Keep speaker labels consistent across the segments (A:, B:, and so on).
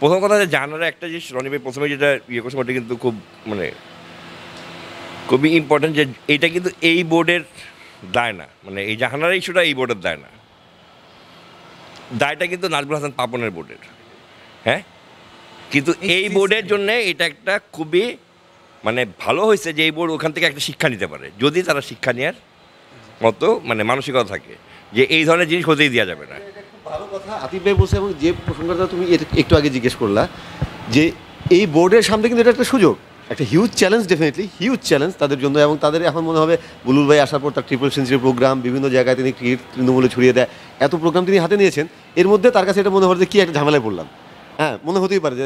A: প্রথম কথা যে জানারা একটা জিনিস রনি ভাই প্রথমে যেটা ইয়ে করছে ওটা কিন্তু খুব মানে খুবই ইম্পর্টেন্ট যে এইটা কিন্তু এই বোর্ডের দায় না, মানে এই জাহানারা ইস্যুটা এই বোর্ডের দায় না, দায়টা কিন্তু নাজমুল হাসান পাপনের বোর্ডের। হ্যাঁ, কিন্তু এই বোর্ডের জন্য এটা একটা খুবই মানে ভালো হয়েছে যে এই বোর্ড ওখান থেকে একটা শিক্ষা নিতে পারে, যদি তারা শিক্ষা নেওয়ার মতো মানে মানসিকতা থাকে যে এই ধরনের জিনিস হতেই দেওয়া যাবে না।
B: ভালো কথা আতিফ ভাই বলছে, এবং যে প্রসঙ্গটা তুমি একটু আগে জিজ্ঞেস করলা যে এই বোর্ডের সামনে কিন্তু এটা একটা সুযোগ, একটা huge challenge, definitely huge challenge তাদের জন্য। এবং তাদের এখন মনে হবে বুলবুল ভাই আসার পর তার ট্রিপল সেঞ্চুরি প্রোগ্রাম, বিভিন্ন জায়গায় তিনি ক্রিকেট তৃণমূলে ছড়িয়ে দেয়, এত প্রোগ্রাম তিনি হাতে নিয়েছেন, এর মধ্যে তার কাছে এটা মনে হয় যে কি একটা ঝামেলায় পড়লাম। হ্যাঁ, মনে হতেই পারে যে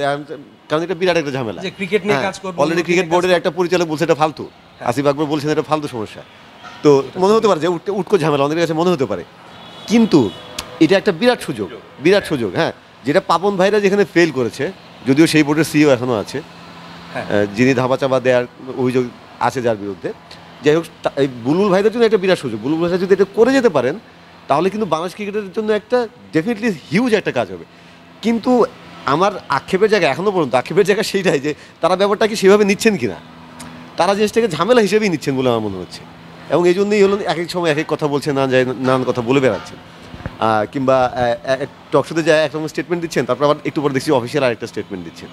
B: কারণ এটা বিরাট একটা ঝামেলা,
C: ক্রিকেট নিয়ে কাজ করব।
B: অলরেডি ক্রিকেট বোর্ডের একটা পরিচালক বলছে এটা ফালতু, আসিফ আকবর বলছেন এটা ফালতু সমস্যা, তো মনে হতে পারে যে উটকো ঝামেলা অনেকের কাছে মনে হতে পারে, কিন্তু এটা একটা বিরাট সুযোগ, বিরাট সুযোগ। হ্যাঁ, যেটা পাপন ভাইরা যেখানে ফেল করেছে, যদিও সেই বোর্ডের সিইও এখনও আছে, যিনি ধাবা চাপা দেওয়ার অভিযোগ আছে যার বিরুদ্ধে, যাই হোক এই বুলবুল ভাইদের জন্য একটা বিরাট সুযোগ। বুলবুল ভাইরা যদি এটা করে যেতে পারেন তাহলে কিন্তু বাংলাদেশ ক্রিকেটের জন্য একটা ডেফিনেটলি হিউজ একটা কাজ হবে। কিন্তু আমার আক্ষেপের জায়গা, এখনও পর্যন্ত আক্ষেপের জায়গা সেইটাই যে তারা ব্যাপারটাকে সেভাবে নিচ্ছেন কিনা, তারা জিনিসটাকে ঝামেলা হিসেবেই নিচ্ছেন বলে আমার মনে হচ্ছে। এবং এই জন্যই হলো এক এক সময় এক এক কথা বলছে, নানান কথা বলে বেড়াচ্ছেন, কিংবা টকশোতে যায় একটা স্টেটমেন্ট দিচ্ছেন, তারপর আবার একটু পরে দেখছি অফিসিয়াল আরেকটা স্টেটমেন্ট দিচ্ছেন।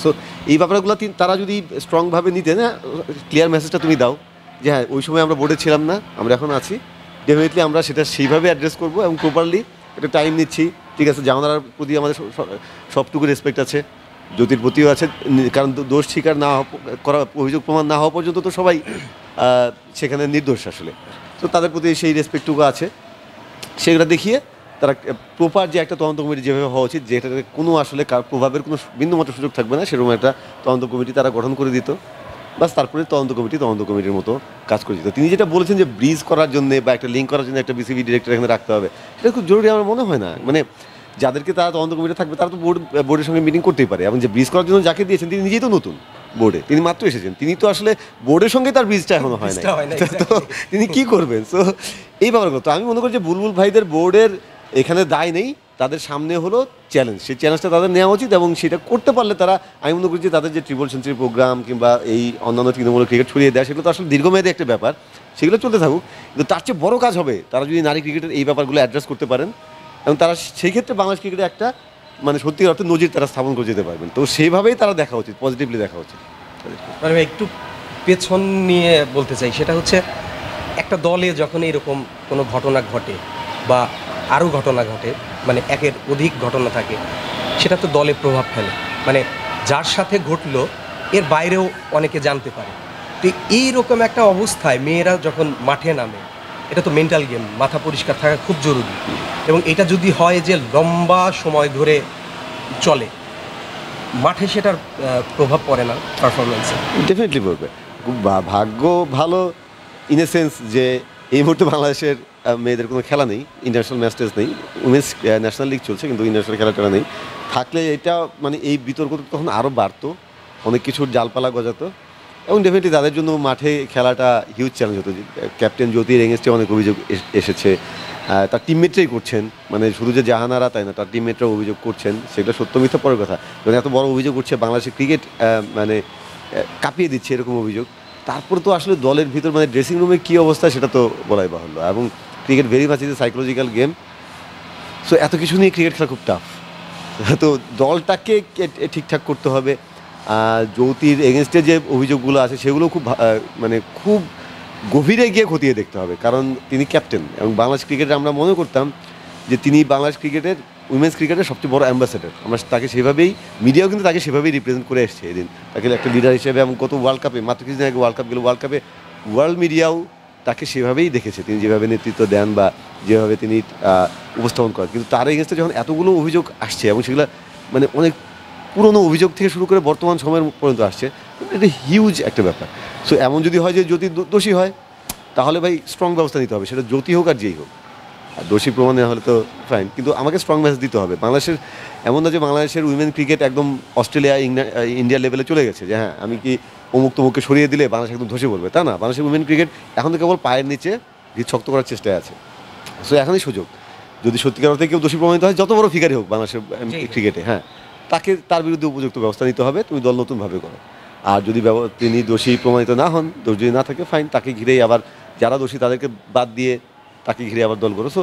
B: সো এই ব্যাপারগুলো তারা যদি স্ট্রংভাবে নিতেন, ক্লিয়ার মেসেজটা তুমি দাও যে হ্যাঁ ওই সময় আমরা বোর্ডে ছিলাম না, আমরা এখন আছি, ডেফিনেটলি আমরা সেটা সেইভাবে অ্যাড্রেস করবো এবং প্রপারলি একটা টাইম নিচ্ছি, ঠিক আছে, জামানার প্রতি আমাদের সবটুকু রেসপেক্ট আছে, জ্যোতির প্রতিও আছে, কারণ দোষ স্বীকার না করা, অভিযোগ প্রমাণ না হওয়া পর্যন্ত তো সবাই সেখানে নির্দোষ আসলে, তো তাদের প্রতি সেই রেসপেক্টটুকু আছে, সেগুলো দেখিয়ে তারা প্রপার যে একটা তদন্ত কমিটি যেভাবে হওয়া উচিত, যেটাতে কোনো আসলে প্রভাবের কোনো বিন্দুমাত্র সুযোগ থাকবে না, সেরকম একটা তদন্ত কমিটি তারা গঠন করে দিত, বাস তারপরে তদন্ত কমিটির মতো কাজ করে দিত। তিনি যেটা বলেছেন যে ব্রিজ করার জন্য বা একটা লিঙ্ক করার জন্য একটা বিসিবি ডিরেক্টর এখানে রাখতে হবে, সেটা খুব জরুরি আমার মনে হয় না। মানে যাদেরকে তারা তদন্ত কমিটি থাকবে তারা তো বোর্ডের সঙ্গে মিটিং করতেই পারে, এবং যে ব্রিজ করার জন্য যাকে দিয়েছেন তিনি নিজেই তো নতুন বোর্ডে, তিনি মাত্র এসেছেন, তিনি তো আসলে বোর্ডের সঙ্গে তার ব্রিজটা এখনো হয় না, তো তিনি কি করবেন? সো এই ব্যাপারগুলো তো আমি মনে করি যে বুলবুল ভাইদের বোর্ডের এখানে দায় নেই, তাদের সামনে হলো চ্যালেঞ্জ, সেই চ্যালেঞ্জটা তাদের নেওয়া উচিত, এবং সেটা করতে পারলে তারা, আমি মনে করি যে তাদের যে ট্রিপল সেঞ্চুরি প্রোগ্রাম কিংবা এই অন্যান্য তৃণমূল ক্রিকেট ছড়িয়ে দেয়, সেগুলো তো আসলে দীর্ঘমেয়াদী একটা ব্যাপার, সেগুলো চলতে থাকুক, কিন্তু তার চেয়ে বড় কাজ হবে তারা যদি নারী ক্রিকেটের এই ব্যাপারগুলো অ্যাড্রেস করতে পারেন, এবং তারা সেই ক্ষেত্রে বাংলাদেশ ক্রিকেটে একটা মানে সত্যিকার অর্থে নজির তারা স্থাপন করে যেতে পারবেন, তো সেইভাবেই তারা দেখা উচিত, পজিটিভলি দেখা উচিত।
C: মানে একটু পেছন নিয়ে বলতে চাই, সেটা হচ্ছে একটা দলে যখন এরকম কোনো ঘটনা ঘটে বা আরও ঘটনা ঘটে, মানে একের অধিক ঘটনা থাকে, সেটা তো দলে প্রভাব ফেলে, মানে যার সাথে ঘটলো এর বাইরেও অনেকে জানতে পারে। তো এইরকম একটা অবস্থায় মেয়েরা যখন মাঠে নামে, এটা তো মেন্টাল গেম, মাথা পরিষ্কার থাকা খুব জরুরি, এবং এটা যদি হয় যে লম্বা সময় ধরে চলে, মাঠে সেটার প্রভাব পড়ে না পারফরমেন্সে?
B: ডেফিনেটলি পড়বে। ভাগ্য ভালো ইন এ সেন্স যে এই মুহূর্তে বাংলাদেশের মেয়েদের কোনো খেলা নেই, ইন্টারন্যাশনাল ম্যাচ টেস্ট নেই, উমেন্স ন্যাশনাল লিগ চলছে কিন্তু ইন্টারন্যাশনাল খেলাটা নেই, থাকলে এটা মানে এই বিতর্ক তখন আরও বাড়তো, অনেক কিছুর জালপালা গজাতো, এবং ডেফিনেটলি তাদের জন্য মাঠে খেলাটা হিউজ চ্যালেঞ্জ হতো। ক্যাপ্টেন জ্যোতির এগেনস্টে অনেক অভিযোগ এসেছে, তার টিমমেটরাই করছেন, মানে শুধু যে জাহানারা তাই না, তার টিমমেটরাও অভিযোগ করছেন, সেগুলো সত্য মিথ্যা পরের কথা, যখন এত বড় অভিযোগ উঠছে, বাংলাদেশের ক্রিকেট মানে কাঁপিয়ে দিচ্ছে এরকম অভিযোগ, তারপর তো আসলে দলের ভিতর মানে ড্রেসিং রুমে কী অবস্থা সেটা তো বলাই বাহুল্য, এবং cricket very much is a psychological game, so এত কিছু নিয়ে ক্রিকেট খেলা খুব টাফ, তো দলটাকে ঠিকঠাক করতে হবে। জ্যোতির এগেনস্টে যে অভিযোগগুলো আছে সেগুলো খুব মানে খুব গভীরে গিয়ে খতিয়ে দেখতে হবে, কারণ তিনি ক্যাপ্টেন, এবং বাংলাদেশ ক্রিকেটে আমরা মনে করতাম যে তিনি বাংলাদেশ ক্রিকেটের উইমেন্স ক্রিকেটের সবচেয়ে বড় অ্যাম্বাসেডর, আমরা তাকে সেভাবেই, মিডিয়াও কিন্তু তাকে সেভাবেই রিপ্রেজেন্ট করে এসছে এদিন, তাকে একটা লিডার হিসেবে, এবং কত ওয়ার্ল্ড কাপে, মাত্র কিছুদিন আগে ওয়ার্ল্ড কাপ গেল, ওয়ার্ল্ড কাপে ওয়ার্ল্ড মিডিয়াও তাকে সেভাবেই দেখেছে, তিনি যেভাবে নেতৃত্ব দেন বা যেভাবে তিনি উপস্থাপন করেন। কিন্তু তার এগেনস্টে যখন এতগুলো অভিযোগ আসছে, এবং সেগুলো মানে অনেক পুরনো অভিযোগ থেকে শুরু করে বর্তমান সময়ের পর্যন্ত আসছে, এটা হিউজ একটা ব্যাপার। সো এমন যদি হয় যে জ্যোতি দোষী হয়, তাহলে ভাই স্ট্রং ব্যবস্থা নিতে হবে, সেটা জ্যোতি হোক আর যেই হোক, আর দোষী প্রমাণে হলে তো ফাইন, কিন্তু আমাকে স্ট্রং মেসেজ দিতে হবে। বাংলাদেশের এমন না যে বাংলাদেশের উইমেন ক্রিকেট একদম অস্ট্রেলিয়া ইন্ডিয়া লেভেলে চলে গেছে, যে হ্যাঁ আমি কি অমুক তমুককে সরিয়ে দিলে বাংলাদেশ একদম ধসে পড়বে, তা না, বাংলাদেশের উইমেন ক্রিকেট এখন তো কেবল পায়ের নিচে ভিত শক্ত করার চেষ্টায় আছে। সো এখনই সুযোগ, যদি সত্যিকার অর্থে কেউ দোষী প্রমাণিত হয়, যত বড় ফিগারই হোক বাংলাদেশের ক্রিকেটে, হ্যাঁ তাকে তার বিরুদ্ধে উপযুক্ত ব্যবস্থা নিতে হবে, তুমি দল নতুনভাবে করো। আর যদি তিনি দোষী প্রমাণিত না হন, দোষ যদি না থাকে ফাইন, তাকে ঘিরেই আবার যারা দোষী তাদেরকে বাদ দিয়ে তাকে ঘিরে আবার দল করো। সো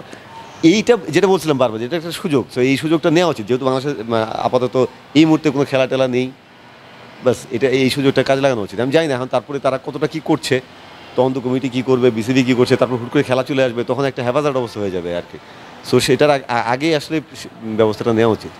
B: এইটা যেটা বলছিলাম বারবার, যেটা একটা সুযোগ, সো এই সুযোগটা নেওয়া উচিত, যেহেতু বাংলাদেশে আপাতত এই মুহূর্তে কোনো খেলা টেলা নেই, বাস এটা এই সুযোগটা কাজে লাগানো উচিত। আমি জানি না এখন তারপরে তারা কতটা কী করছে, তদন্ত কমিটি কী করবে, বিসিবি কী করছে, তারপর হুট করে খেলা চলে আসবে, তখন একটা হেফাজত অবস্থা হয়ে যাবে আর কি। সো সেটার আগে আসলে ব্যবস্থাটা নেওয়া উচিত।